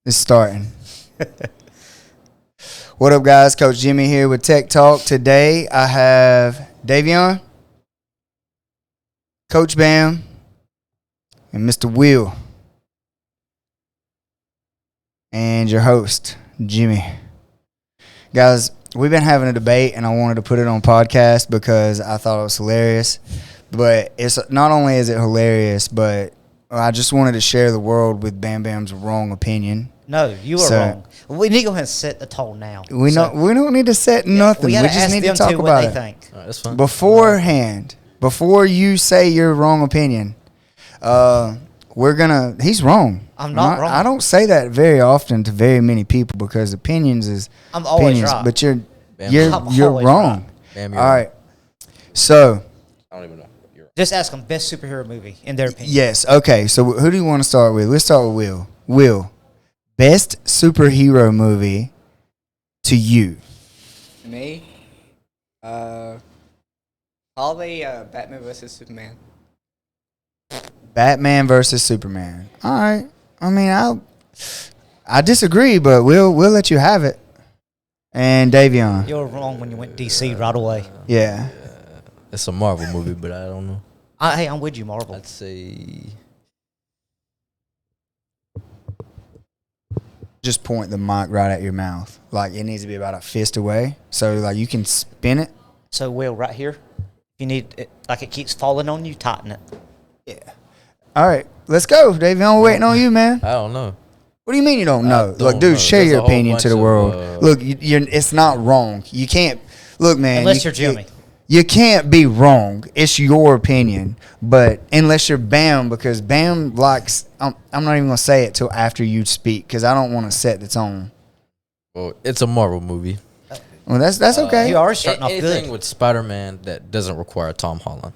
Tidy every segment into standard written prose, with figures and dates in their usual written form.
It's starting. What up, guys? Coach Jimmy here with Tech Talk. Today, I have Davion, Coach Bam, and Mr. Will, and your host, Jimmy. Guys, we've been having a debate, and I wanted to put it on podcast because I thought it was hilarious. But it's not only is it hilarious, but I just wanted to share the world with Bam Bam's wrong opinion. No, you are wrong. We need to go ahead and set the tone now. We don't need to set nothing. We just need to talk about it. Think. All right, that's fine. Beforehand, before you say your wrong opinion, he's wrong. I'm not wrong. I don't say that very often to very many people because opinions is I'm always opinions, right. but I'm you're always wrong. Right. Bam, all right. So I don't even know. Just ask them best superhero movie in their opinion. Yes. Okay. So who do you want to start with? Let's start with Will. Will, best superhero movie to you? Me? Probably Batman vs. Superman. Batman versus Superman. All right. I mean, I disagree, but we'll let you have it. And Davion. You were wrong when you went DC right away. Yeah. It's a Marvel movie, but I don't know. Hey, I'm with you, Marvel. I'd say Just point the mic right at your mouth. Like, it needs to be about a fist away. So, like, you can spin it. So, Will, right here, if you need it, like it keeps falling on you, tighten it. Yeah. All right. Let's go, Davion. We're waiting on you, man. I don't know. What do you mean you don't know? Don't Look, dude, know. share There's your a whole opinion to the bunch world. of, Look, it's not wrong. You can't. Look, man. Unless you're Jimmy. You can't be wrong. It's your opinion. But unless you're Bam, because Bam likes. I'm not even going to say it till after you speak because I don't want to set the tone. Well, it's a Marvel movie. Well, that's okay. You are starting off Anything good. with Spider-Man that doesn't require Tom Holland.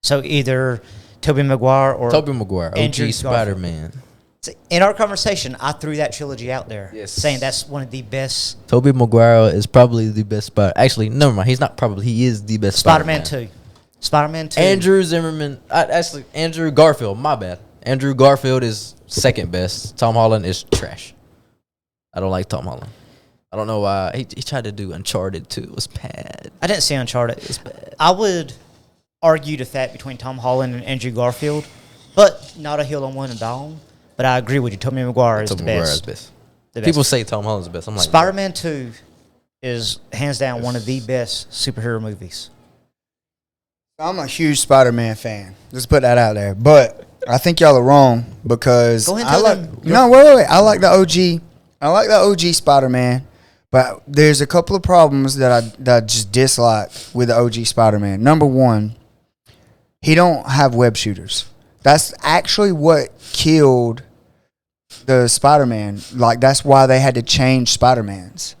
So, either Tobey Maguire or Tobey Maguire, Andrew OG Spider-Man. In our conversation, I threw that trilogy out there, Yes. saying that's one of the best. Tobey Maguire is probably the best Spider. Actually, never mind. He's not probably. He is the best Spider-Man 2. Spider-Man 2. Andrew Zimmerman. Andrew Garfield. My bad. Andrew Garfield is second best. Tom Holland is trash. I don't like Tom Holland. I don't know why. He tried to do Uncharted 2. It was bad. I didn't see Uncharted. I would argue the fact between Tom Holland and Andrew Garfield, but not a hill on one and down. But I agree with you. Tobey Maguire is the best. The best. People say Tom Holland's the best. I'm like, Spider-Man 2 is hands down one of the best superhero movies. I'm a huge Spider-Man fan. Let's put that out there. But I think y'all are wrong because Go ahead I and like. tell them. No, wait. I like the OG. I like the OG Spider-Man. But there's a couple of problems that I just dislike with the OG Spider-Man. Number one, he don't have web shooters. That's actually what killed the Spider-Man. Like, that's why they had to change Spider-Mans.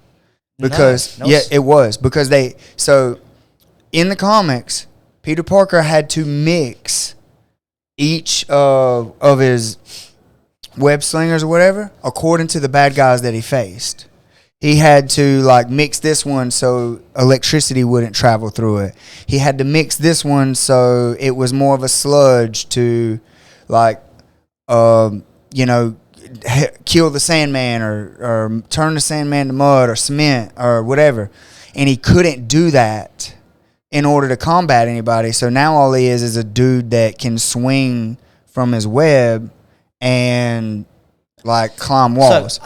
Because, it was. Because so in the comics, Peter Parker had to mix each of his web slingers or whatever according to the bad guys that he faced. He had to, like, mix this one so electricity wouldn't travel through it. He had to mix this one so it was more of a sludge to, like, kill the Sandman or turn the Sandman to mud or cement or whatever. And he couldn't do that in order to combat anybody. So now all he is a dude that can swing from his web and, like, climb walls.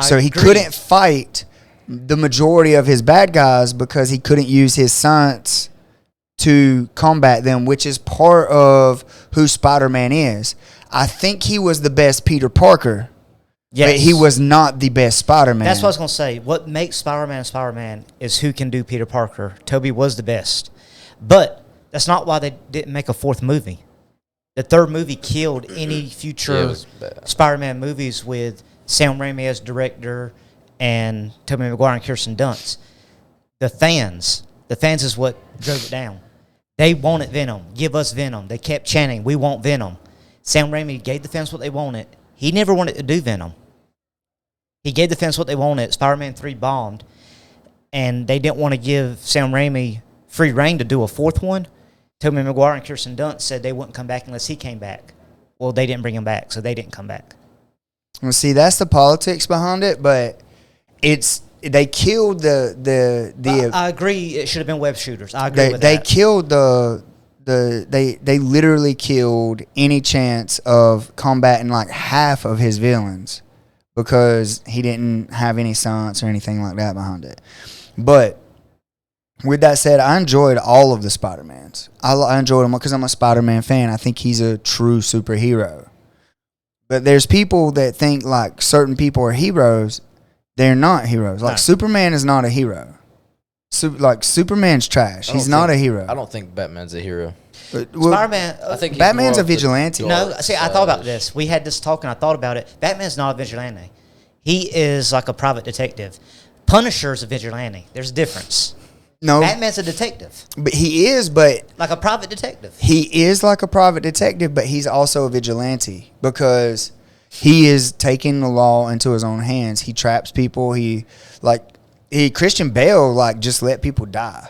So he couldn't fight the majority of his bad guys because he couldn't use his science to combat them, which is part of who Spider-Man is. I think he was the best Peter Parker, but he was not the best Spider-Man. That's what I was going to say. What makes Spider-Man Spider-Man is who can do Peter Parker. Tobey was the best. But that's not why they didn't make a fourth movie. The third movie killed any future Spider-Man movies with Sam Raimi as director and Tobey Maguire and Kirsten Dunst. The fans is what drove it down. They wanted Venom. Give us Venom. They kept chanting, we want Venom. Sam Raimi gave the fans what they wanted. He never wanted to do Venom. He gave the fans what they wanted. Spider-Man 3 bombed, and they didn't want to give Sam Raimi free reign to do a fourth one. Tobey Maguire and Kirsten Dunst said they wouldn't come back unless he came back. Well, they didn't bring him back, so they didn't come back. Well, see, that's the politics behind it, but they killed I agree. It should have been web shooters. I agree with they that. killed they literally killed any chance of combating like half of his villains because he didn't have any science or anything like that behind it. But with that said, I enjoyed all of the Spider-Mans. I enjoyed them because I'm a Spider-Man fan. I think he's a true superhero. But there's people that think like certain people are heroes. They're not heroes. Like Superman is not a hero. Like Superman's trash. He's not a hero. I don't think Batman's a hero. Spider-Man. I think he's Batman's more a of the vigilante. No, dark see, I thought about side. this. We had this talk, and I thought about it. Batman's not a vigilante. He is like a private detective. Punisher's a vigilante. There's a difference. No, Batman's a detective, but he is. But like a private detective. he is like a private detective, but he's also a vigilante because he is taking the law into his own hands. He traps people. Christian Bale like just let people die.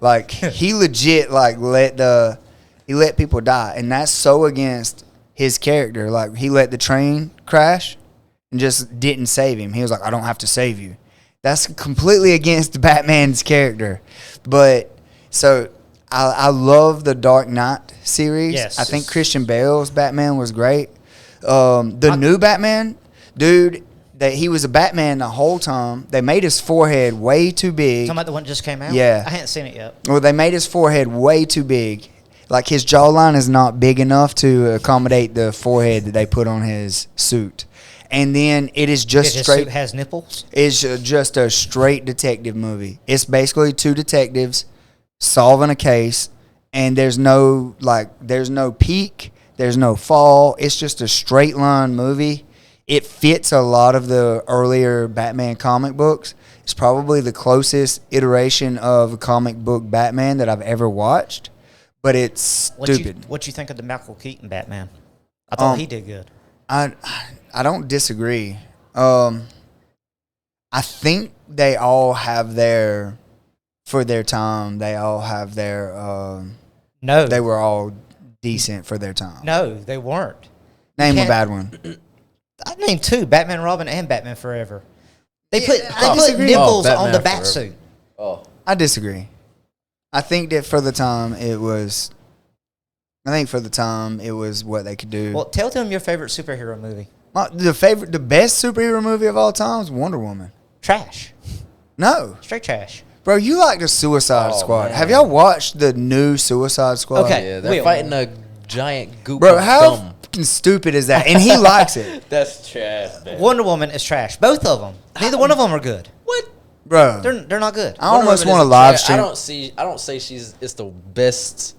Like he legit like let people die, and that's so against his character. Like he let the train crash and just didn't save him. He was like, I don't have to save you. That's completely against Batman's character. But so I love the Dark Knight series. Yes. I think Christian Bale's Batman was great. The new Batman, dude, that he was a Batman the whole time. They made his forehead way too big. Talking about the one that just came out? Yeah. I hadn't seen it yet. Well, they made his forehead way too big. Like his jawline is not big enough to accommodate the forehead that they put on his suit. And then it is just His straight. suit has nipples. It's just a straight detective movie. It's basically two detectives solving a case, and there's no peak, there's no fall. It's just a straight line movie. It fits a lot of the earlier Batman comic books. It's probably the closest iteration of a comic book Batman that I've ever watched, but it's stupid. What you think of the Michael Keaton Batman? I thought he did good. I don't disagree. I think they all have their for their time. They all have their. No, They were all decent for their time. No, they weren't. Name a can't- bad one. I named two: Batman, Robin, and Batman Forever. They put disagree. nipples Batman on the Forever. bat suit. Oh, I disagree. I think that for the time it was. I think for the time it was what they could do. Well, tell them your favorite superhero movie. The best superhero movie of all time is Wonder Woman. Trash, No, straight trash. bro, you like the Suicide Oh, Squad. man. Have y'all watched the new Suicide Squad? Okay. yeah, they're Will. fighting a giant goop Bro, of how gum. fucking stupid is that? And he likes it, That's trash, man. Wonder Woman is trash. Both of them. Neither one of them are good. What? bro. They're not good. I almost want Wonder to Woman live is stream. I don't say it's the best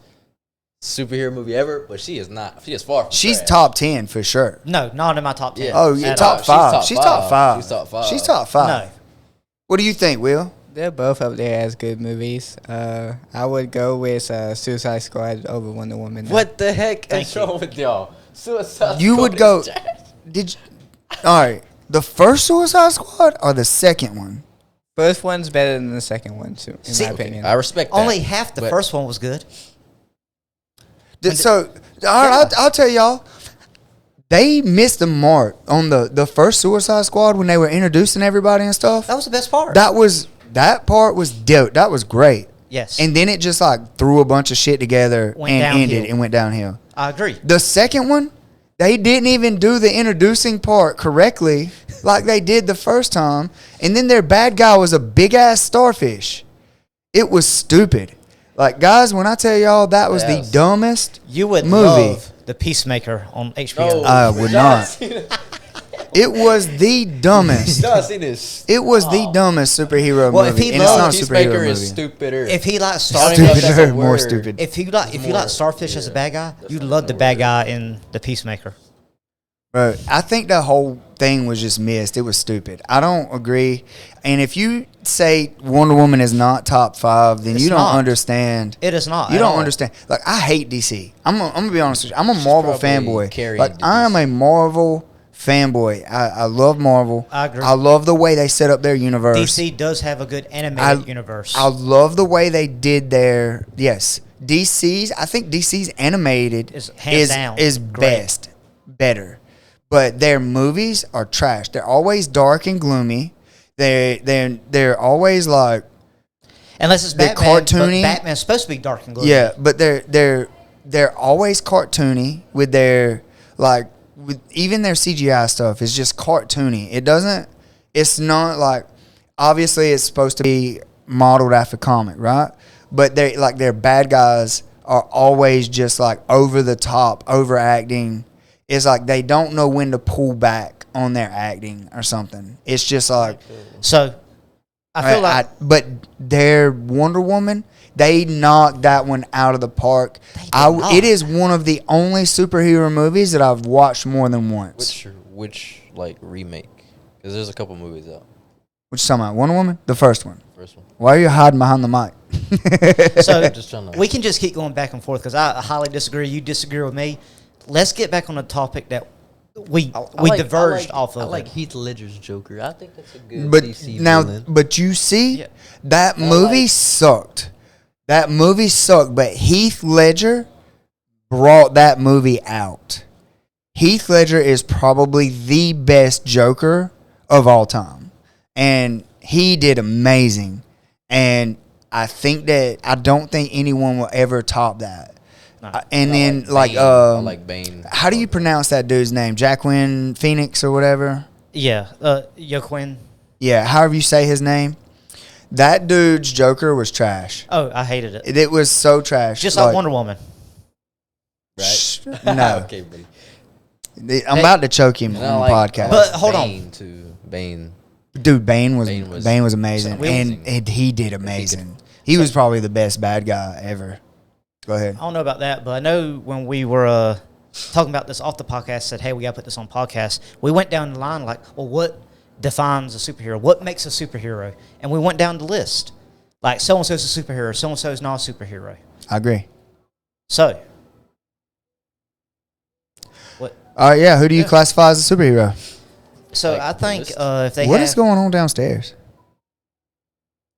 superhero movie ever, but she is not. She is far from She's trash. top 10 for sure. No, not in my top 10. Yeah. Oh, yeah, At top all. five. She's top five. She's top five. She's top five. No. What do you think, Will? They're both up there as good movies. I would go with Suicide Squad over Wonder Woman. though. What the heck Thank is you. wrong with y'all? Suicide You Squad would is go. trash. Did you, all right. The first Suicide Squad or the second one? First one's better than the second one, too, in See, my opinion. I respect that. Only half the but- first one was good. So, all right, I'll tell y'all. They missed the mark on the first Suicide Squad when they were introducing everybody and stuff. That was the best part. That part was dope. That was great. Yes. And then it just like threw a bunch of shit together Went and downhill. ended and went downhill. I agree. The second one, they didn't even do the introducing part correctly like they did the first time. And then their bad guy was a big ass starfish. It was stupid. Like, guys, when I tell y'all that was Yes. the dumbest You would movie. love The Peacemaker on HBO. No, I would not. It was the dumbest. Y'all seen this? It was the dumbest superhero Well, if movie. he And it's not a loved superhero Peacemaker movie. is stupider. If he likes I don't Starfish, even know if that's a Stupider, more word. stupid. if you like Starfish as a bad guy, you'd love the bad guy in The Peacemaker. Bro, I think the whole thing was just missed. It was stupid. I don't agree. And if you say Wonder Woman is not top 5, then It's you don't not. understand. It is not. You at don't all. understand. Like, I hate DC. I'm gonna be honest with you. I'm a Marvel probably fanboy. carrying Like, I am DC. a Marvel fanboy. I love Marvel. I agree. I love the way they set up their universe. DC does have a good animated universe. I love the way they did their DC's. I think DC's animated Is hands down is great. better. but their movies are trash. They're always dark and gloomy. They're always like, unless it's they're Batman. cartoony. But Batman's supposed to be dark and gloomy. yeah, but they're always cartoony with their like with even their CGI stuff is just cartoony. It's not like, obviously it's supposed to be modeled after comic, right? But their bad guys are always just like over the top, overacting. It's like they don't know when to pull back on their acting or something. It's just like, So I feel like but their Wonder Woman, they knocked that one out of the park. not. It is one of the only superhero movies that I've watched more than once. Which like remake? Because there's a couple movies out. Which you talking about? Wonder Woman? The first one. First one. Why are you hiding behind the mic? so. Just trying to. We can just keep going back and forth because I highly disagree. You disagree with me. Let's get back on the topic that we diverged off of. I like it. Heath Ledger's Joker. I think that's a good But DC now, villain. but you see, Yeah. that movie sucked. That movie sucked, but Heath Ledger brought that movie out. Heath Ledger is probably the best Joker of all time. And he did amazing. And I don't think anyone will ever top that. No. And then, I like Bane. how do you pronounce that dude's name? Jacqueline Phoenix or whatever? Yeah, Joaquin. Yeah, however you say his name. That dude's Joker was trash. Oh, I hated it. It was so trash. Just like Wonder Woman. Right? No. Okay, buddy. I'm about to choke him And I on the like- podcast. But hold on. Bane too. Bane. Dude, Bane was amazing. amazing. And he did amazing. He was probably the best bad guy ever. Go ahead. I don't know about that, but I know when we were talking about this off the podcast, said, hey, we got to put this on podcast. We went down the line like, well, what defines a superhero? What makes a superhero? And we went down the list. Like, so-and-so's a superhero, so-and-so's not a superhero. I agree. So, what? All right, yeah. Who do you classify as a superhero? So Like I the think list? if they What have, is going on downstairs?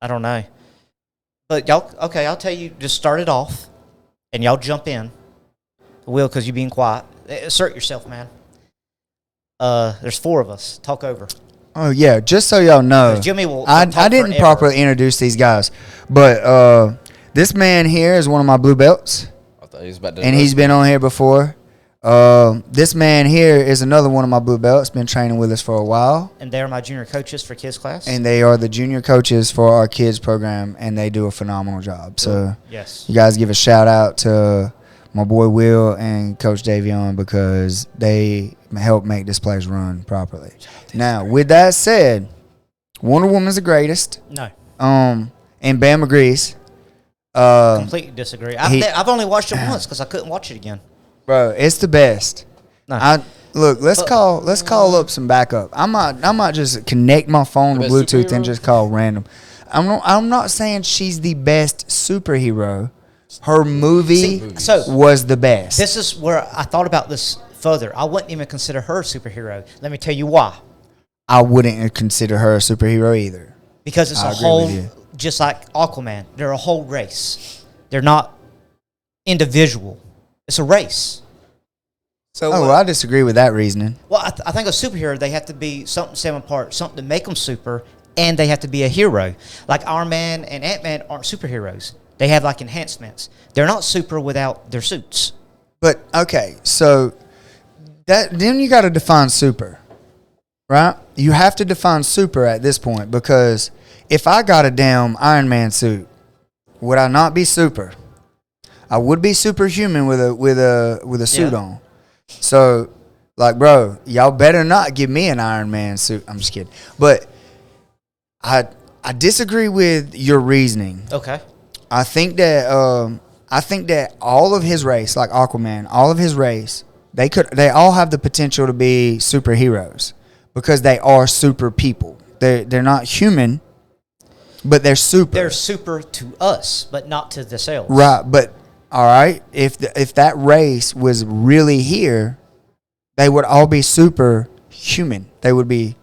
I don't know. But y'all, okay, I'll tell you, just start it off, and y'all jump in. Will, because you're being quiet. Assert yourself, man. There's 4 of us. Talk over. Oh, yeah. Just so y'all know, 'Cause Jimmy will I talk didn't forever. properly introduce these guys. But this man here is one of my blue belts. I thought he was about to. And he's been on here before. This man here is another one of my blue belts. Been training with us for a while, And they're my junior coaches for kids class. and they are the junior coaches for our kids program, and they do a phenomenal job. So yes. you guys give a shout out to my boy Will and Coach Davion because they help make this place run properly. Now, with that said, Wonder Woman's the greatest. No. And Bam agrees. Completely disagree. he- I've only watched it once because I couldn't watch it again. Bro, it's the best. No. Let's call up some backup. I might just connect my phone to The best Bluetooth and superhero? just call random. I'm not saying she's the best superhero. Her movie So was the best. this is where I thought about this further. I wouldn't even consider her a superhero. Let me tell you why. I wouldn't consider her a superhero either. Because it's I a agree whole, with you. just like Aquaman, they're a whole race. They're not individual. It's a race. So Oh, what- well, I disagree with that reasoning. Well, I think a superhero, they have to be something set apart, something to make them super, and they have to be a hero. Like Iron Man and Ant-Man aren't superheroes. They have like enhancements. They're not super without their suits. But okay, so then you got to define super, right? You have to define super at this point because if I got a damn Iron Man suit, would I not be super? I would be superhuman with a suit Yeah. on. So, like, bro, y'all better not give me an Iron Man suit. I'm just kidding, but I disagree with your reasoning. Okay. I think that all of his race, like Aquaman, all of his race, they all have the potential to be superheroes because they are super people. They're not human, but they're super. They're super to us, but not to themselves. Right, but all right, if that race was really here, they would all be superhuman. They would be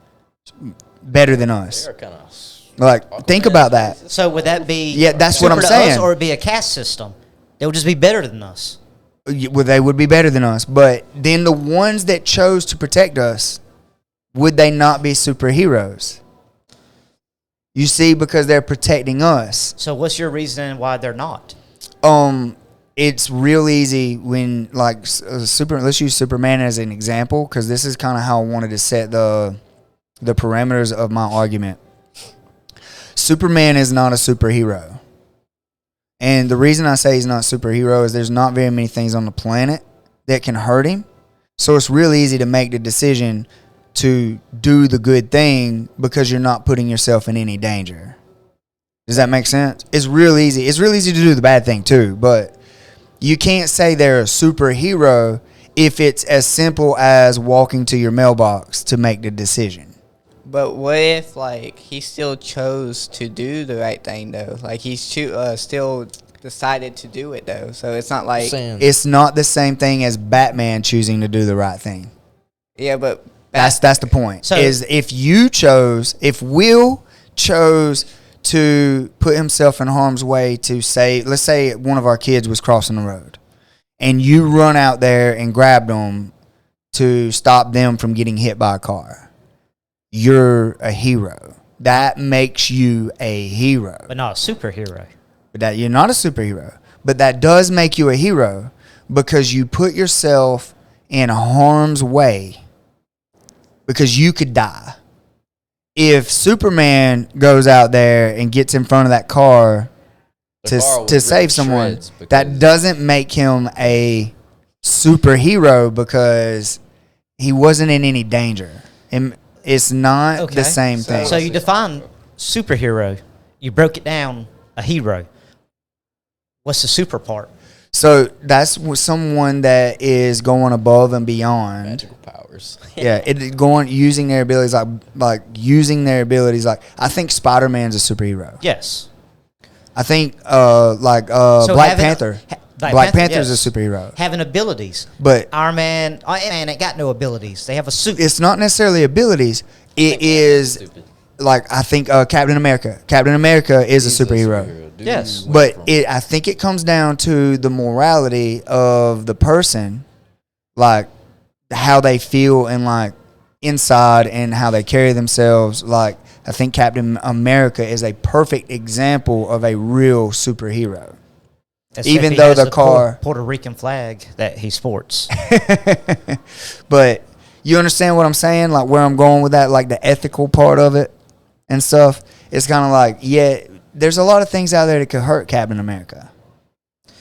better than us. They're kind of. Like, think about that. So would that be Yeah, that's what super I'm to saying. us, or would it be a caste system? They would just be better than us. Well, they would be better than us. But then the ones that chose to protect us, would they not be superheroes? You see, because they're protecting us. So what's your reason why they're not? It's real easy when let's use Superman as an example, because this is kind of how I wanted to set the parameters of my argument. Superman is not a superhero. And the reason I say he's not a superhero is there's not very many things on the planet that can hurt him. So it's real easy to make the decision to do the good thing because you're not putting yourself in any danger. Does that make sense? It's real easy. It's real easy to do the bad thing too, but you can't say they're a superhero if it's as simple as walking to your mailbox to make the decision. But what if, like, he still chose to do the right thing, though? Like, he's still decided to do it, though. So it's not like... It's not the same thing as Batman choosing to do the right thing. Yeah, but... That's the point. So, is if Will chose to put himself in harm's way to save... Let's say one of our kids was crossing the road. And you run out there and grab them to stop them from getting hit by a car. You're a hero. That makes you a hero. But not a superhero. But that you're not a superhero. But that does make you a hero because you put yourself in harm's way because you could die. If Superman goes out there and gets in front of that car to save someone, that doesn't make him a superhero because he wasn't in any danger. And it's not the same thing. So you define superhero. You broke it down, a hero. What's the super part? So that's someone that is going above and beyond. Magical powers. Yeah, using their abilities like using their abilities like I think Spider-Man's a superhero. Yes. I think Black Panther. Black Panther's a superhero. Having abilities. But Iron Man ain't got no abilities. They have a suit. It's not necessarily abilities. It is like I think Captain America. Captain America is a superhero. Yes. But I think it comes down to the morality of the person, like how they feel and like inside and how they carry themselves. Like I think Captain America is a perfect example of a real superhero. Even though the car Puerto Rican flag that he sports. But you understand what I'm saying? Like where I'm going with that, like the ethical part of it and stuff. It's kind of like, yeah, there's a lot of things out there that could hurt Captain America.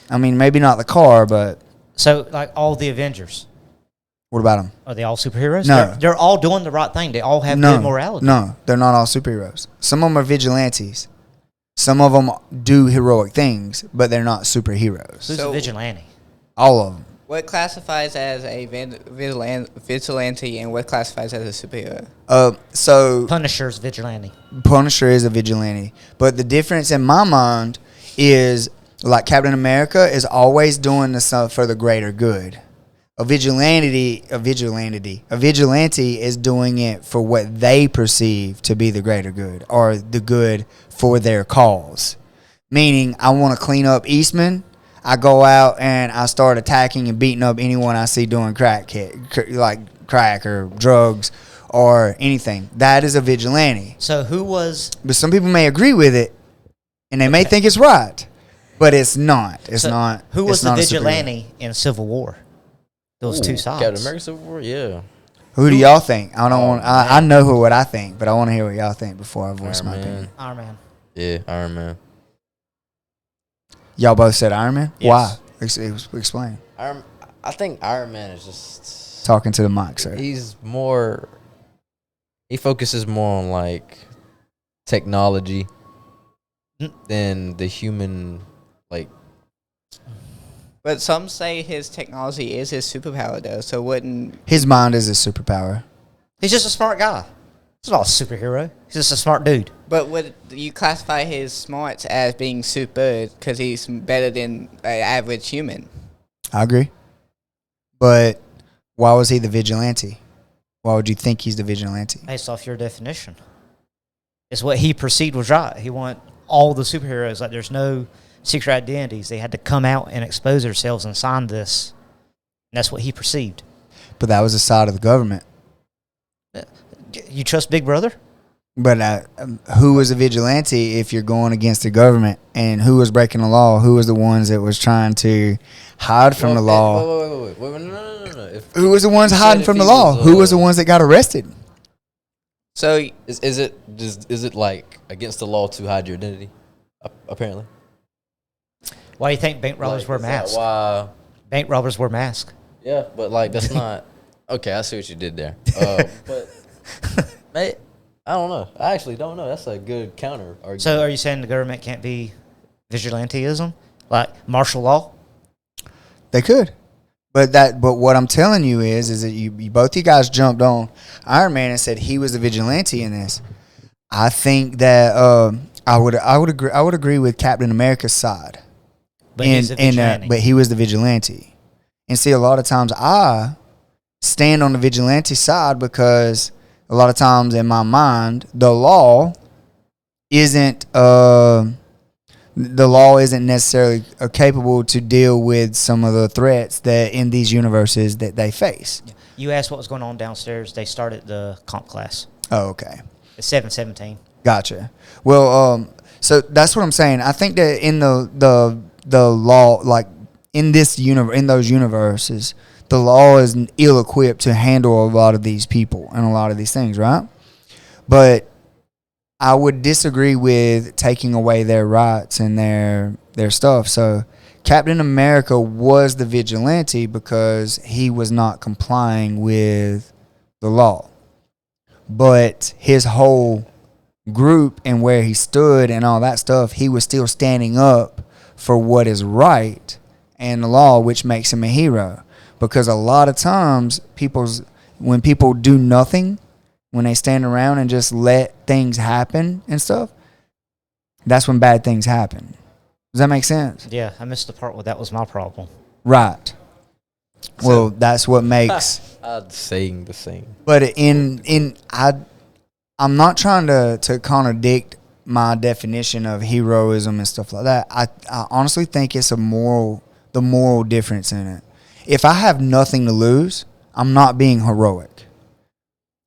I mean, maybe not the car, but... So, like all the Avengers. What about them? Are they all superheroes? No. They're all doing the right thing. They all have good morality. No, they're not all superheroes. Some of them are vigilantes. Some of them do heroic things, but they're not superheroes. Who's a vigilante? All of them. What classifies as a vigilante and what classifies as a superhero? So Punisher's vigilante. Punisher is a vigilante. But the difference in my mind is like Captain America is always doing the stuff for the greater good. A vigilante is doing it for what they perceive to be the greater good or the good for their cause. Meaning, I want to clean up Eastman. I go out and I start attacking and beating up anyone I see doing crack or drugs or anything. That is a vigilante. So who was... But some people may agree with it, and they may think it's right, but it's not. It's not. Who was the vigilante in Civil War? Those two sides. Captain America Civil War, yeah. Who do y'all think? I don't want. I know what I think, but I want to hear what y'all think before I voice my opinion. Iron Man. Yeah, Iron Man. Y'all both said Iron Man? Yes. Why? Explain. I think Iron Man is just... Talking to the mic, sir. He focuses more on, like, technology than the human, like... But some say his technology is his superpower, though, so wouldn't... His mind is his superpower. He's just a smart guy. He's not a superhero. He's just a smart dude. But would you classify his smarts as being super because he's better than an average human? I agree. But why was he the vigilante? Why would you think he's the vigilante? Based off your definition. It's what he perceived was right. He wanted all the superheroes. Like there's no secret identities. They had to come out and expose themselves and sign this. And that's what he perceived. But that was the side of the government. You trust Big Brother? But who was a vigilante if you're going against the government? And who was breaking the law? Who was the ones that was trying to hide from the law? Wait, no. Who was the ones hiding from the law? Who was the ones that got arrested? So Is it like against the law to hide your identity? Apparently. Why do you think bank robbers wear is that masks? Why? Bank robbers wear masks. Yeah, but like that's not okay. I see what you did there. But mate, I don't know. I actually don't know. That's a good counter argument. So are you saying the government can't be vigilanteism? Like martial law? They could. But what I'm telling you is that you both you guys jumped on Iron Man and said he was the vigilante in this. I think that I would agree with Captain America's side. But he's a vigilante. But he was the vigilante. And see, a lot of times I stand on the vigilante side because a lot of times in my mind the law isn't necessarily capable to deal with some of the threats that in these universes that they face. You asked what was going on downstairs. They started the comp class. Oh, okay. It's 7:17. Gotcha. Well, so that's what I'm saying. I think that in the law, like in those universes, the law is ill-equipped to handle a lot of these people and a lot of these things, right? But I would disagree with taking away their rights and their stuff. So Captain America was the vigilante because he was not complying with the law. But his whole group and where he stood and all that stuff, he was still standing up for what is right and the law, which makes him a hero. Because a lot of times when people do nothing, when they stand around and just let things happen and stuff, that's when bad things happen. Does that make sense? Yeah, I missed the part where that was my problem. Right. Well, that's what makes. I'm saying the same. But I'm not trying to contradict my definition of heroism and stuff like that. I honestly think it's the moral difference in it. If I have nothing to lose, I'm not being heroic.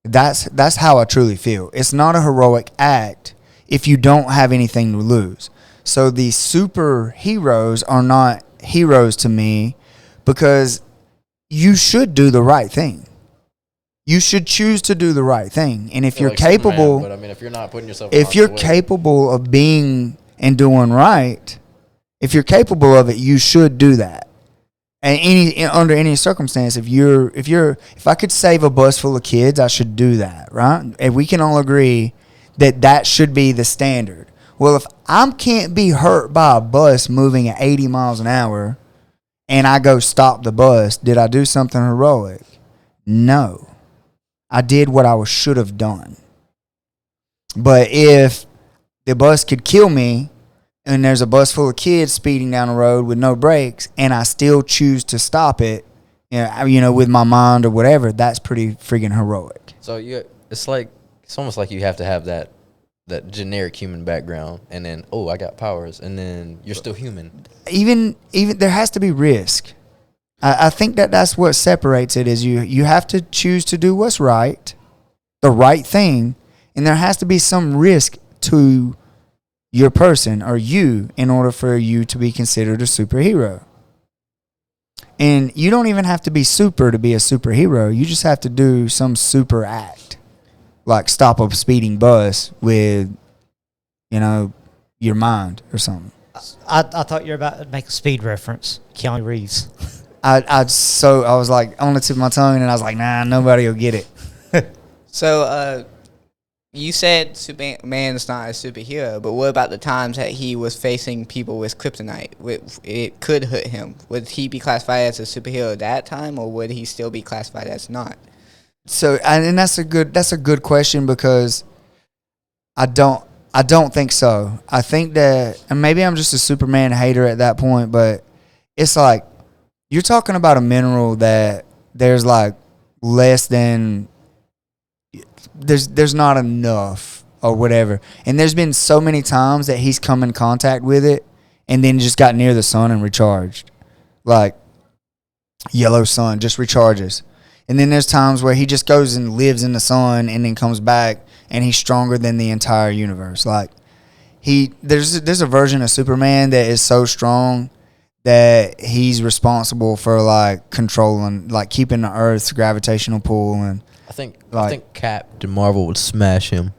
That's how I truly feel. It's not a heroic act if you don't have anything to lose. So these superheroes are not heroes to me because you should do the right thing. You should choose to do the right thing. And if you're like capable, Superman, but I mean, if you're not putting yourself, if you're capable of being and doing right, if you're capable of it, you should do that. And under any circumstance, if I could save a bus full of kids, I should do that, right? And we can all agree that should be the standard. Well, if I can't be hurt by a bus moving at 80 miles an hour and I go stop the bus, did I do something heroic? No. I did what I should have done. But if the bus could kill me and there's a bus full of kids speeding down the road with no brakes and I still choose to stop it, with my mind or whatever, that's pretty freaking heroic. So it's almost like you have to have that generic human background, and then I got powers, and then you're still human. Even there has to be risk. I think that's what separates it is you have to choose to do what's right, the right thing, and there has to be some risk to your person or you in order for you to be considered a superhero. And you don't even have to be super to be a superhero. You just have to do some super act. Like stop a speeding bus with, your mind or something. I thought you were about to make a speed reference. Keanu Reeves. I was like on the tip of my tongue and I was like, nah, nobody will get it. So, you said Superman is not a superhero, but what about the times that he was facing people with kryptonite? It could hurt him. Would he be classified as a superhero at that time, or would he still be classified as not? So, and that's a good question because I don't think so. I think that, and maybe I'm just a Superman hater at that point, but it's like you're talking about a mineral that there's like less than. There's not enough or whatever. And there's been so many times that he's come in contact with it and then just got near the sun and recharged. Like yellow sun just recharges. And then there's times where he just goes and lives in the sun and then comes back and he's stronger than the entire universe. Like there's a version of Superman that is so strong that he's responsible for like controlling, like keeping the Earth's gravitational pull. And I think Captain Marvel would smash him.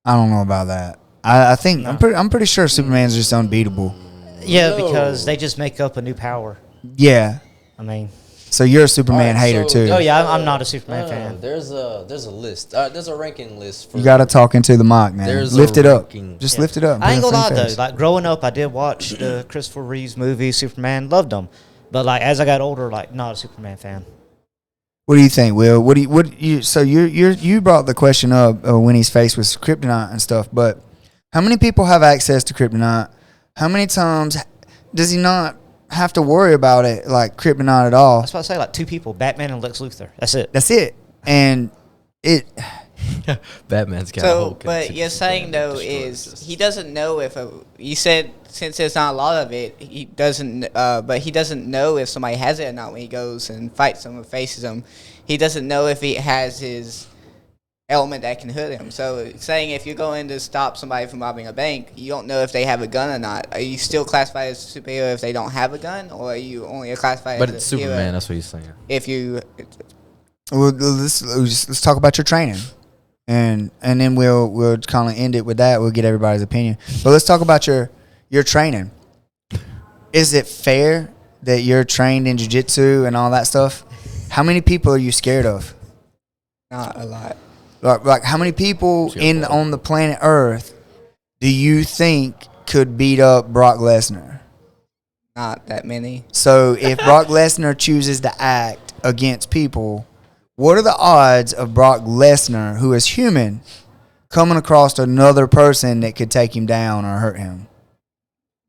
I don't know about that. I think No. I'm pretty sure Superman's just unbeatable. Yeah, No. because they just make up a new power. Yeah. I mean, So you're a Superman All right, hater so- too. oh yeah, I'm not a Superman fan. There's a list. There's a ranking list. For You got to talk into the mic, man. There's Lift a it up. ranking. Just Yeah. lift it up. I ain't Put it gonna in lie front of though. your face. Like growing up, I did watch the Christopher Reeves movie Superman. Loved them, but like as I got older, like not a Superman fan. What do you think, Will? So you brought the question up when he's faced with kryptonite and stuff, but how many people have access to kryptonite? How many times does he not have to worry about it, like kryptonite at all? That's what I say. Like two people, Batman and Lex Luthor. That's it. That's it. And it Batman's got a So, whole but you're saying though is he doesn't know if you said since there's not a lot of it, he doesn't. But he doesn't know if somebody has it or not when he goes and fights them or faces them. He doesn't know if he has his element that can hurt him. So, saying if you're going to stop somebody from robbing a bank, you don't know if they have a gun or not. Are you still classified as a superhero if they don't have a gun, or are you only classified But as it's a hero Superman. That's what he's saying. if you? well, let's talk about your training, and then we'll kind of end it with that. We'll get everybody's opinion, but let's talk about your training. Is it fair that you're trained in jiu-jitsu and all that stuff? How many people are you scared of? Not a lot. Like how many people Sure. on the planet Earth do you think could beat up Brock Lesnar? Not that many. So if Brock Lesnar chooses to act against people, what are the odds of Brock Lesnar, who is human, coming across another person that could take him down or hurt him?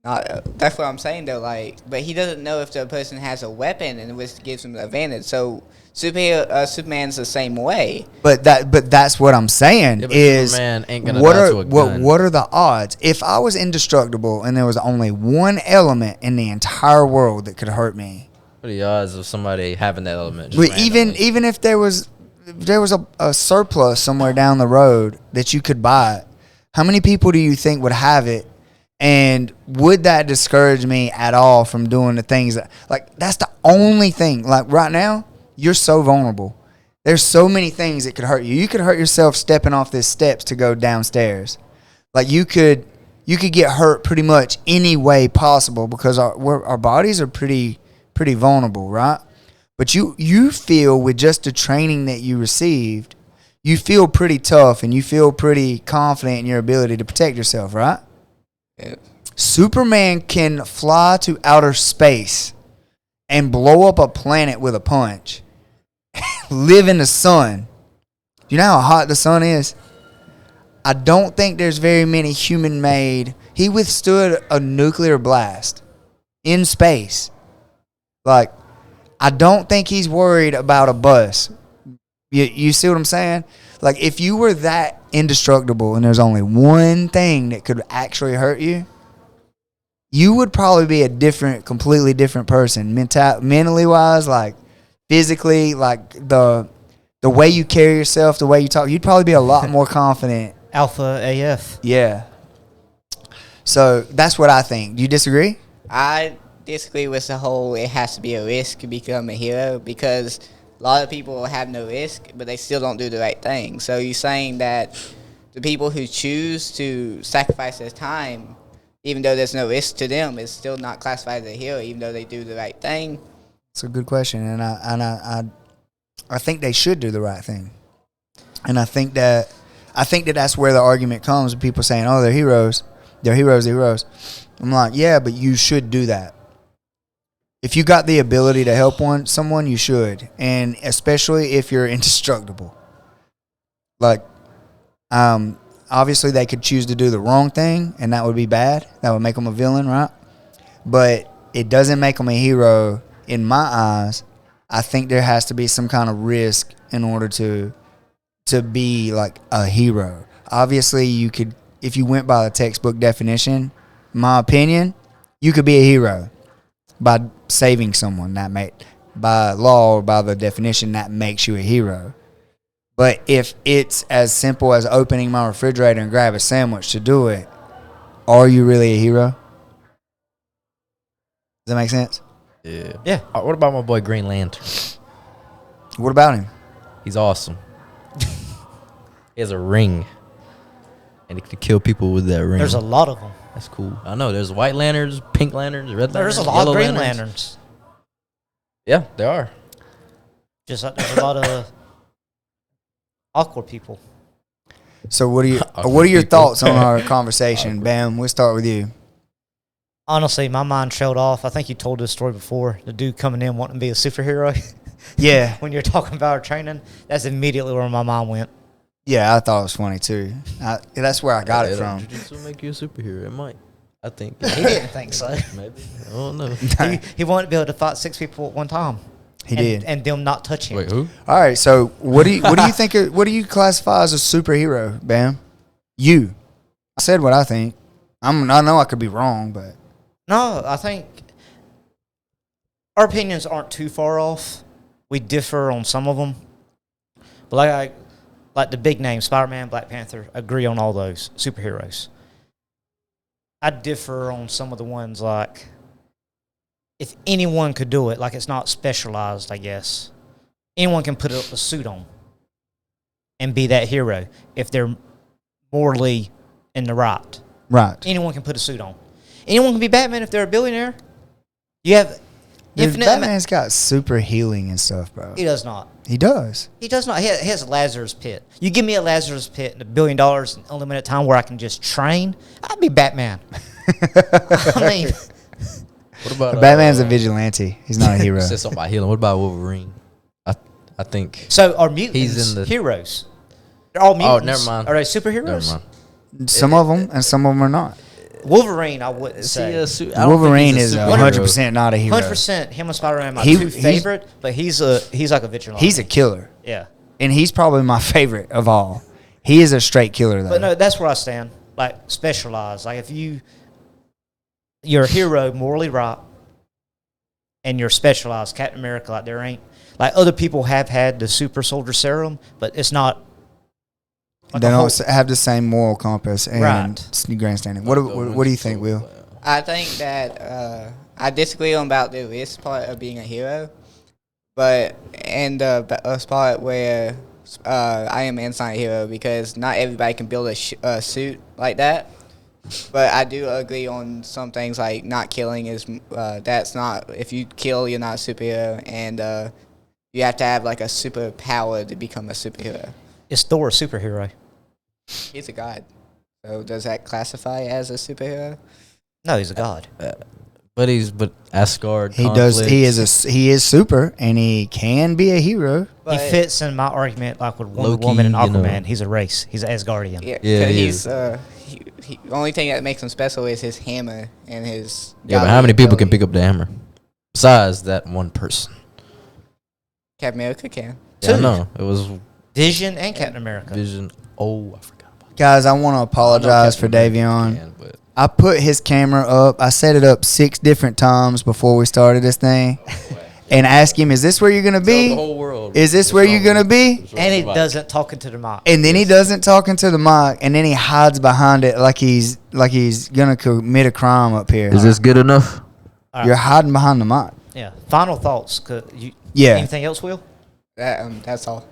Not. That's what I'm saying though. Like, but he doesn't know if the person has a weapon, and which gives him the advantage. So Superman's the same way. But that's what I'm saying Yeah, but is Superman ain't gonna what die are to a gun. what are the odds? If I was indestructible and there was only one element in the entire world that could hurt me, What are the odds of somebody having that element? Just but even if there was a surplus somewhere down the road that you could buy it, how many people do you think would have it? And would that discourage me at all from doing the things that, like, that's the only thing. Like right now, you're so vulnerable. There's so many things that could hurt you. You could hurt yourself stepping off these steps to go downstairs. Like you could get hurt pretty much any way possible because our bodies are pretty vulnerable, right? But you feel with just the training that you received, you feel pretty tough and you feel pretty confident in your ability to protect yourself, right? Yeah. Superman can fly to outer space and blow up a planet with a punch. Live in the sun. You know how hot the sun is? I don't think there's very many human-made. He withstood a nuclear blast in space. Like, I don't think he's worried about a bus. You see what I'm saying? Like, if you were that indestructible and there's only one thing that could actually hurt you, you would probably be a completely different person, mentally wise, like physically, like the way you carry yourself, the way you talk. You'd probably be a lot more confident. Alpha AF. Yeah. So that's what I think. Do you disagree? I disagree with the whole it has to be a risk to become a hero because a lot of people have no risk, but they still don't do the right thing. So you're saying that the people who choose to sacrifice their time, even though there's no risk to them, is still not classified as a hero, even though they do the right thing. It's a good question, and I think they should do the right thing, and I think that that's where the argument comes with people saying, "Oh, they're heroes, they're heroes." I'm like, yeah, but you should do that. If you got the ability to help someone, you should, and especially if you're indestructible. Like, obviously they could choose to do the wrong thing, and that would be bad. That would make them a villain, right? But it doesn't make them a hero in my eyes. I think there has to be some kind of risk in order to be like a hero. Obviously, you could, if you went by the textbook definition, in my opinion, you could be a hero by saving someone. By law or by the definition, that makes you a hero. But if it's as simple as opening my refrigerator and grab a sandwich to do it, are you really a hero? Does that make sense? Yeah. Yeah. What about my boy Green Lantern? What about him? He's awesome. He has a ring, and he can kill people with that ring. There's a lot of them. That's cool. I know. There's white lanterns, pink lanterns, red lanterns. There's a lot of yellow Green lanterns. Lanterns. Yeah, there are. Just like there's a lot of awkward people. So what are your thoughts on our conversation? Bam, we'll start with you. Honestly, my mind trailed off. I think you told this story before. The dude coming in wanting to be a superhero. Yeah. When you're talking about our training, that's immediately where my mind went. Yeah, I thought it was funny too. That's where I got it from. Jiu-jitsu make you a superhero. It might. I think. He didn't think so. Maybe. I don't know. He wanted to be able to fight 6 people at one time. He did. And them not touch him. Wait, who? All right, so what do you think? What do you classify as a superhero, Bam? You. I said what I think. I know I could be wrong, but No, I think our opinions aren't too far off. We differ on some of them. But like the big names, Spider-Man, Black Panther, agree on all those superheroes. I differ on some of the ones like if anyone could do it, like it's not specialized, I guess. Anyone can put a suit on and be that hero if they're morally in the right. right. Anyone can put a suit on. Anyone can be Batman if they're a billionaire. You have Dude, infinite. Batman's got super healing and stuff, bro. He does not. He does. He does not. He has a Lazarus pit. You give me a Lazarus pit and $1 billion in unlimited time where I can just train, I'd be Batman. I mean, What about Batman's a vigilante. He's not a hero. Said something about healing. What about Wolverine? I think. so are mutants He's in the- heroes? They're all mutants. never mind. Are they superheroes? Never mind. Some of them and some of them are not. Wolverine, I wouldn't Is say. he a I don't Wolverine think is he's a 100% not a hero. 100%. Him and Spider-Man, my He- two he's- favorite, but he's like a vigilante. He's a killer, yeah. and he's probably my favorite of all. He is a straight killer, though. But no, that's where I stand. Like specialized. Like if you're a hero, morally right, and you're specialized, Captain America. Like there ain't like other people have had the super soldier serum, but it's not. Like They a don't whole- have the same moral compass and Right. grandstanding. What do you think, Will? I think that I disagree on about the risk part of being a hero, but and the spot where I am inside a hero because not everybody can build a suit like that. But I do agree on some things like not killing is that's not if you kill you're not a superhero and you have to have like a superpower to become a superhero. Is Thor a superhero? He's a god, so does that classify as a superhero? No, he's a god. But Asgard. He does. conflicts. He is super, and he can be a hero. But He fits in my argument like with Wonder Loki, Woman and you know. Aquaman. He's a race. He's an Asgardian. Yeah, Yeah, 'cause he he's is. the only thing that makes him special is his hammer and his. Yeah, but godly how many people can ability. pick up the hammer? Besides that one person. Captain America can. Yeah, I Two. know. It was Vision and Captain America. Vision. Oh, I forgot about Guys, I want to apologize for Davion. I put his camera up. I set it up 6 different times before we started this thing, and asked him, "Is this where you're gonna be? whole world. Is this where you're gonna be?" And he doesn't talk into the mic. And then he doesn't talk into the mic, and then he hides behind it like he's gonna commit a crime up here. Is this good enough? All right. You're hiding behind the mic. Yeah. Final thoughts. Yeah. Anything else, Will? That's all.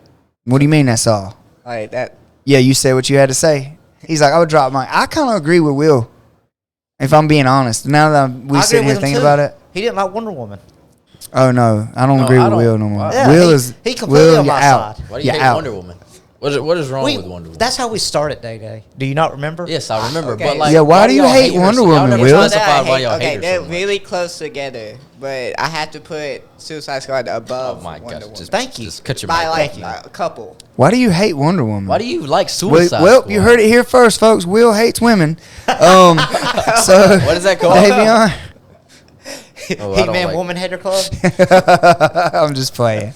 What do you mean that's all? Like that. Yeah, you said what you had to say. He's like, I would drop mine. I kind of agree with Will, if I'm being honest. Now that we I sit agree here with him, thinking too. about it. He didn't like Wonder Woman. Oh no, I don't No, agree I with don't- Will no more. Yeah, Will he- is he completely Will, on you're my out. side. Why do you You're hate out. Wonder Woman? What is wrong with Wonder Woman? That's how we started, Day. Do you not remember? Yes, I remember. Okay. But like, Yeah, why do you y'all hate her Wonder so- y'all Woman, never Will? specified why y'all hate okay, her they're so much. really close together, but I have to put Suicide Squad above Oh my Wonder gosh! Woman. Just, Thank you. Just cut your By mic. like Thank you. a couple. Why do you hate Wonder Woman? Why do you like Well, Suicide Squad? you heard it here first, folks. Will hates women. So What is that called? Davion, Oh, I He don't Man like- Woman Hater Club? I'm just playing.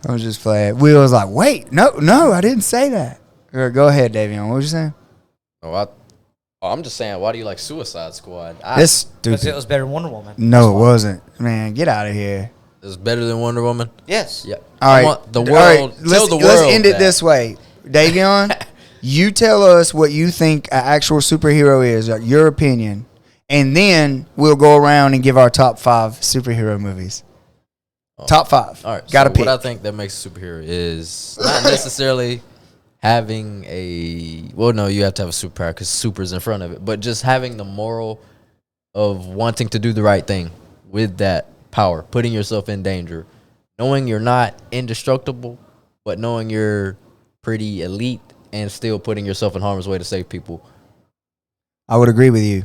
Will was like, wait, no, I didn't say that. Go ahead, Davion. What was you saying? Oh, Oh, I'm just saying, why do you like Suicide Squad? This Because stupid. it was better than Wonder Woman. No, it wasn't. Man, get out of here. It's better than Wonder Woman. Yes. Yeah. All right. I want the All world. right, Tell the world. let's end it that. this way. Davion, you tell us what you think an actual superhero is, your opinion, and then we'll go around and give our top 5 superhero movies. Top 5. All right. Got to so pick. What I think that makes a superhero is not necessarily having a. Well, no, you have to have a superpower because super's in front of it. But just having the moral of wanting to do the right thing with that power, putting yourself in danger, knowing you're not indestructible, but knowing you're pretty elite and still putting yourself in harm's way to save people. I would agree with you.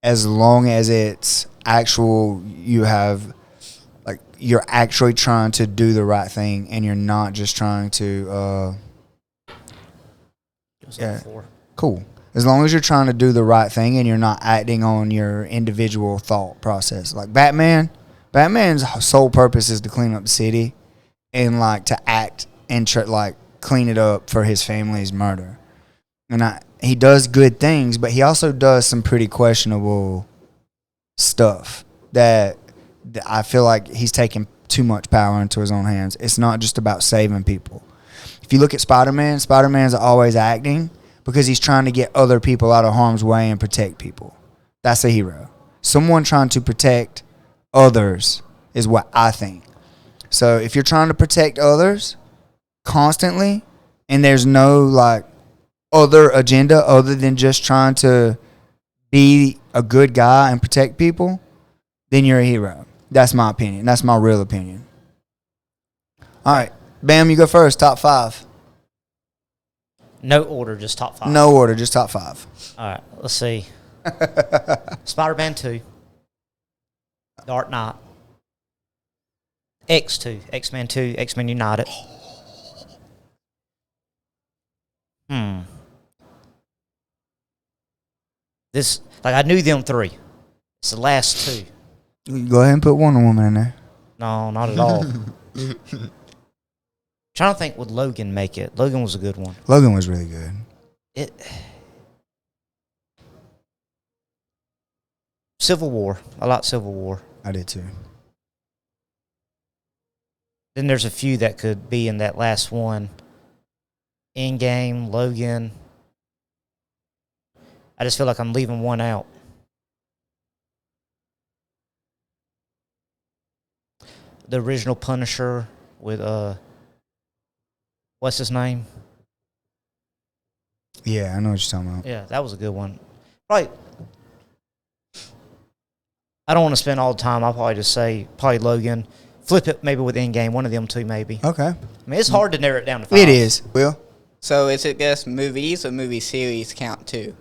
As long as it's actual, you have, like, you're actually trying to do the right thing and you're not just trying to, yeah. Cool. As long as you're trying to do the right thing and you're not acting on your individual thought process. Like Batman's sole purpose is to clean up the city and, like, to act and clean it up for his family's murder. And he does good things, but he also does some pretty questionable stuff that I feel like he's taking too much power into his own hands. It's not just about saving people. If you look at Spider-Man, Spider-Man's always acting because he's trying to get other people out of harm's way and protect people. That's a hero. Someone trying to protect others is what I think. So if you're trying to protect others constantly and there's no, like, other agenda other than just trying to be a good guy and protect people, then you're a hero. That's my opinion. That's my real opinion. All right. Bam, you go first. Top 5. No order, just top 5. No order, just top 5. All right, let's see. Spider-Man 2. Dark Knight. X2. X-Men 2. X-Men United. This, like, I knew them 3. It's the last 2. Go ahead and put Wonder Woman in there. No, not at all. Trying to think, would Logan make it? Logan was a good one. Logan was really good. Civil War. I like Civil War. I did too. Then there's a few that could be in that last one. Endgame, Logan. I just feel like I'm leaving one out. The original Punisher with what's his name? Yeah, I know what you're talking about. Yeah, that was a good one. Right. I don't want to spend all the time. I'll probably just say probably Logan. Flip it maybe with Endgame. One of them 2 maybe. Okay. I mean, it's hard to narrow it down to 5. It is. Will? So is it just movies or movie series count too?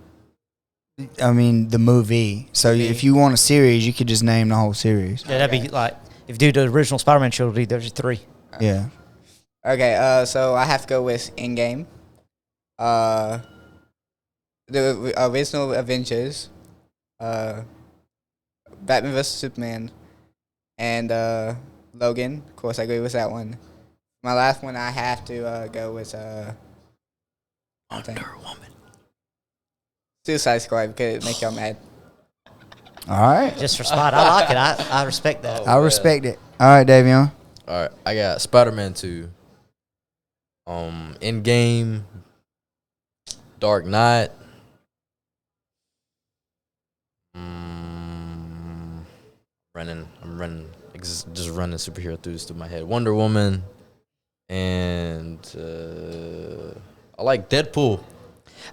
I mean, the movie. So if you want a series, you could just name the whole series. Yeah, that'd be like, if you do the original Spider-Man trilogy, there's 3. Yeah. Okay, so I have to go with Endgame. The original Avengers, Batman vs Superman, and Logan. Of course, I agree with that one. My last one, I have to go with Wonder Woman. Suicide Squad because it make y'all mad. All right. Just for spot. I like it. I respect that. I respect it. All right, Davion. All right, I got Spider-Man 2. Endgame, Dark Knight. I'm just running superhero throughs through my head. Wonder Woman, and I like Deadpool.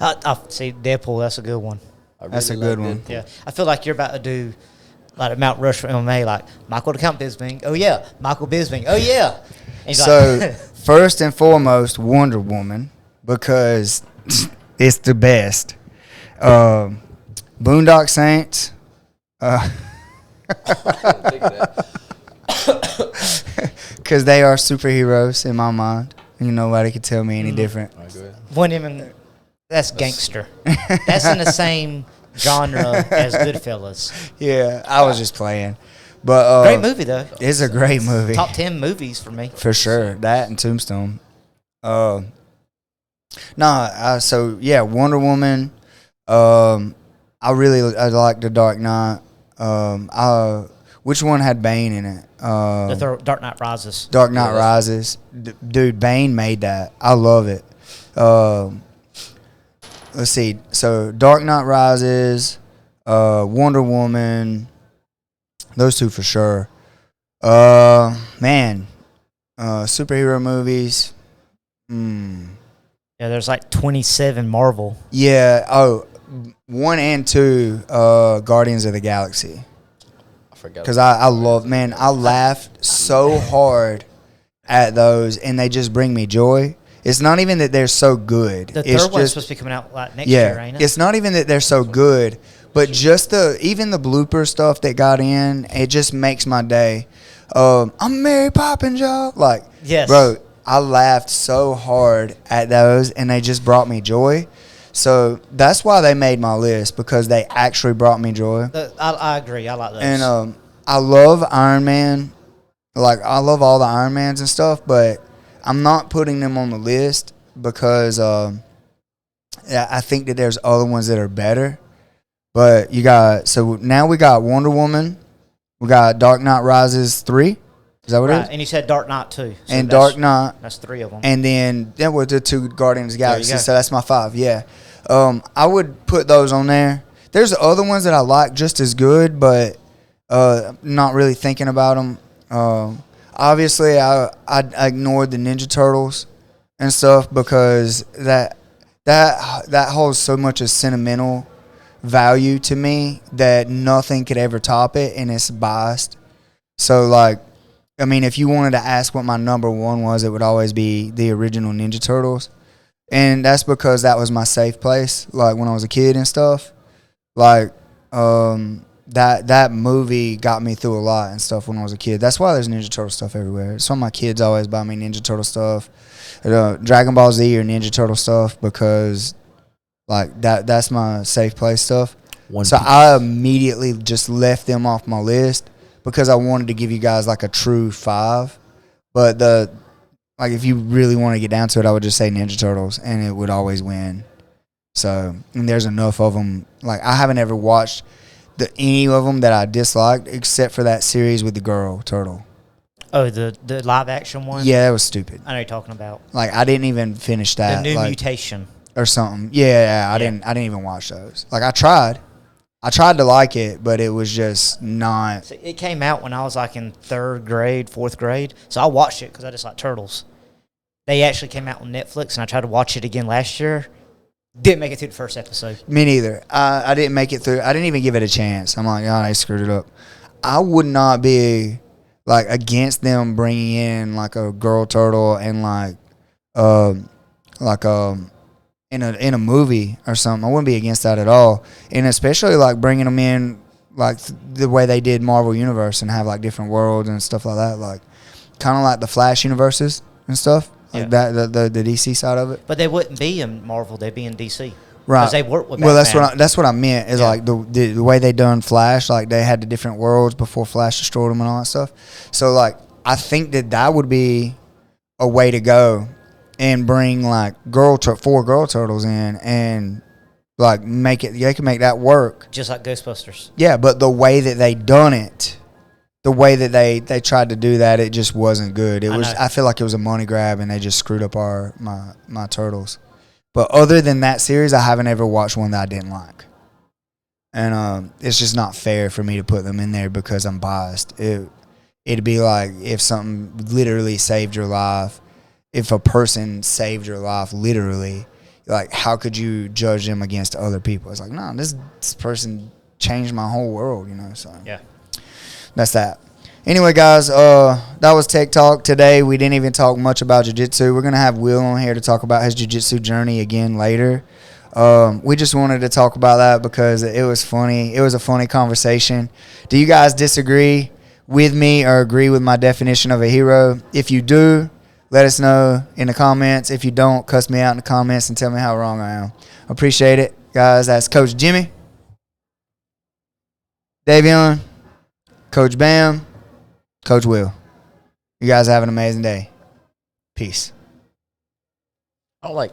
I see Deadpool. That's a good one. That's a good one. Deadpool. Yeah, I feel like you're about to do like a Mount Rush for MMA, like Michael the Count Bisping. Oh yeah, Michael Bisping. Oh yeah. And he's So, like, first and foremost, Wonder Woman, because it's the best. Boondock Saints. Because they are superheroes in my mind. You nobody could tell me any different. All right, go ahead. one even that's gangster. That's in the same genre as Goodfellas. Yeah, I was just playing. But Great movie though. It's a great movie. Top 10 movies for me. For sure. That and Tombstone. So yeah, Wonder Woman. I like the Dark Knight. Which one had Bane in it? Dark Knight Rises. Dark Knight Rises. Dude, Bane made that. I love it. Let's see. So Dark Knight Rises, Wonder Woman, those two for sure. Superhero movies. Yeah, there's like 27 Marvel. Yeah. Oh, 1 and 2, Guardians of the Galaxy. I forgot. Because I laughed so hard at those, and they just bring me joy. It's not even that they're so good. The it's third one's just, supposed to be coming out like next year, ain't it? It's not even that they're so good, but just even the blooper stuff that got in, it just makes my day. I'm Mary Poppins, y'all. Like, Yes. bro, I laughed so hard at those, and they just brought me joy. So that's why they made my list, because they actually brought me joy. I agree. I like those. And I love Iron Man. Like, I love all the Iron Mans and stuff, but I'm not putting them on the list because I think that there's other ones that are better. But so now we got Wonder Woman. We got Dark Knight Rises 3. Is that what it is? And you said Dark Knight too. So And Dark Knight. That's 3 of them. And then that was the 2 Guardians of the Galaxy. go. So that's my 5. Yeah. I would put those on there. There's other ones that I like just as good, but not really thinking about them. Obviously, I ignored the Ninja Turtles and stuff because that holds so much of sentimental value to me that nothing could ever top it, and it's biased. So, like, I mean, if you wanted to ask what my number 1 was, it would always be the original Ninja Turtles. And that's because that was my safe place, like, when I was a kid and stuff. Like, that movie got me through a lot and stuff when I was a kid. That's why there's Ninja Turtle stuff everywhere. Some of my kids always buy me Ninja Turtle stuff, Dragon Ball Z or Ninja Turtle stuff, because, like, that's my safe place stuff. I immediately just left them off my list because I wanted to give you guys, like, a true 5. But if you really want to get down to it, I would just say Ninja Turtles, and it would always win. So, and there's enough of them. Like, I haven't ever watched any of them that I disliked except for that series with the girl turtle. Oh, the live action one? Yeah, that was stupid. I know you're talking about. Like, I didn't even finish that. The New Mutation. Or something. Yeah, I didn't even watch those. Like, I tried to like it, but it was just not. So it came out when I was like in 3rd grade, 4th grade. So I watched it because I just like turtles. They actually came out on Netflix, and I tried to watch it again last year. Didn't make it through the first episode. Me neither. I didn't make it through. I didn't even give it a chance. I'm like, I screwed it up. I would not be, like, against them bringing in, like, a girl turtle and, in a movie or something. I wouldn't be against that at all. And especially, like, bringing them in, like, the way they did Marvel Universe and have, like, different worlds and stuff like that. Like, kind of like the Flash universes and stuff. Like that, the DC side of it. But they wouldn't be in Marvel; they'd be in DC. Right. Because they work with Batman. Well, that's what I meant. Is like the way they done Flash. Like, they had the different worlds before Flash destroyed them and all that stuff. So, like, I think that would be a way to go and bring, like, 4 girl turtles in and, like, make it. They can make that work. Just like Ghostbusters. Yeah, but the way that they done it. The way that they tried to do that, it just wasn't good. I feel like it was a money grab, and they just screwed up my turtles. But other than that series, I haven't ever watched one that I didn't like. And it's just not fair for me to put them in there because I'm biased. It'd be like if something literally saved your life. If a person saved your life literally, like, how could you judge them against other people? It's like, no, this person changed my whole world, so. Yeah. That's that. Anyway, guys, that was Tech Talk. Today, we didn't even talk much about jiu-jitsu. We're going to have Will on here to talk about his jiu-jitsu journey again later. We just wanted to talk about that because it was funny. It was a funny conversation. Do you guys disagree with me or agree with my definition of a hero? If you do, let us know in the comments. If you don't, cuss me out in the comments and tell me how wrong I am. Appreciate it, guys. That's Coach Jimmy, Davion, Coach Bam, Coach Will. You guys have an amazing day. Peace. I don't like